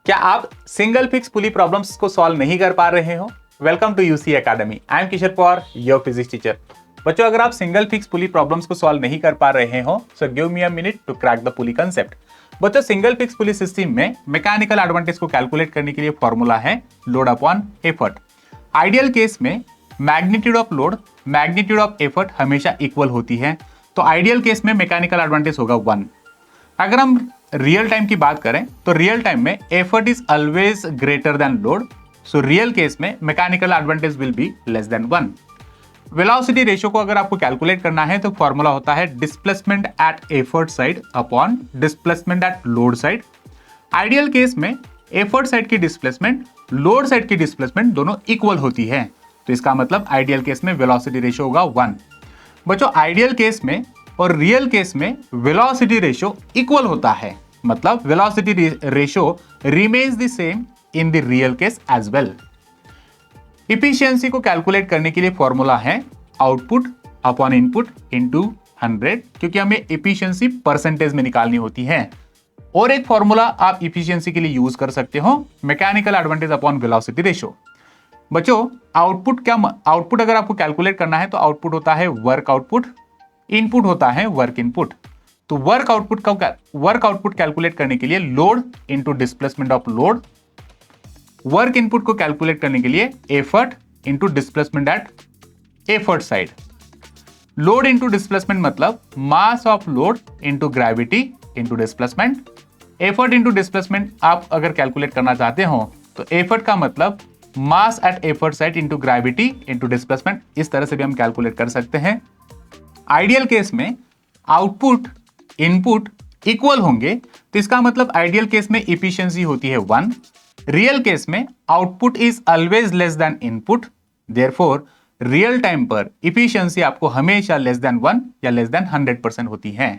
क्या आप single fix pulley problems को सॉल्व नहीं कर पा रहे हो? Welcome to UC academy. I am Kishore Pawar, your physics teacher. बच्चों, अगर आप सिंगल फिक्स पुली प्रॉब्लम्स को सॉल्व नहीं कर पा रहे हो, so give me a minute to crack the pulley concept. बच्चों, सिंगल फिक्स पुली सिस्टम में मैकेनिकल एडवांटेज को कैलकुलेट करने के लिए फॉर्मूला है load upon effort. Ideal case में magnitude of load magnitude of effort हमेशा इक्वल होती है, तो आइडियल केस में मैकेनिकल एडवांटेज होगा 1। अगर हम रियल टाइम की बात करें तो रियल टाइम में effort is always greater than load, so real case में mechanical advantage will be less than 1। Velocity ratio को अगर आपको कैलकुलेट करना है तो फॉर्मूला होता है displacement at effort side upon displacement at load side. Ideal case में एफर्ट साइड की डिस्प्लेसमेंट लोड साइड की डिस्प्लेसमेंट दोनों इक्वल होती है, तो इसका मतलब आइडियल केस में वेलोसिटी रेशियो होगा 1। बच्चों, आइडियल केस में और रियल केस में वेलोसिटी रेशियो इक्वल होता है, मतलब velocity ratio remains the same in the real case as well. Efficiency को कैलकुलेट करने के लिए फॉर्मूला है आउटपुट अपॉन इनपुट इनटू 100, क्योंकि हमें इफिशियंसी परसेंटेज में निकालनी होती है। और एक फॉर्मूला आप इफिशियंसी के लिए यूज कर सकते हो, mechanical advantage upon velocity ratio. बच्चों, आउटपुट अगर आपको कैलकुलेट करना है तो आउटपुट होता है वर्क आउटपुट, इनपुट होता है वर्क इनपुट। तो वर्क आउटपुट कैलकुलेट करने के लिए load into displacement of load, work input को कैलकुलेट करने के लिए effort into displacement at effort side. Load into displacement मतलब mass of load into gravity into displacement. Effort into displacement आप अगर कैलकुलेट करना चाहते हो तो एफर्ट का मतलब mass at effort side into gravity into displacement, इस तरह से भी हम कैलकुलेट कर सकते हैं। आइडियल केस में आउटपुट इनपुट इक्वल होंगे, तो इसका मतलब आइडियल केस में इफिशियंसी होती है 1। रियल केस में output is always less than input, therefore real time पर इफिशियंसी आपको हमेशा लेस देन 1 या लेस देन 100% होती है।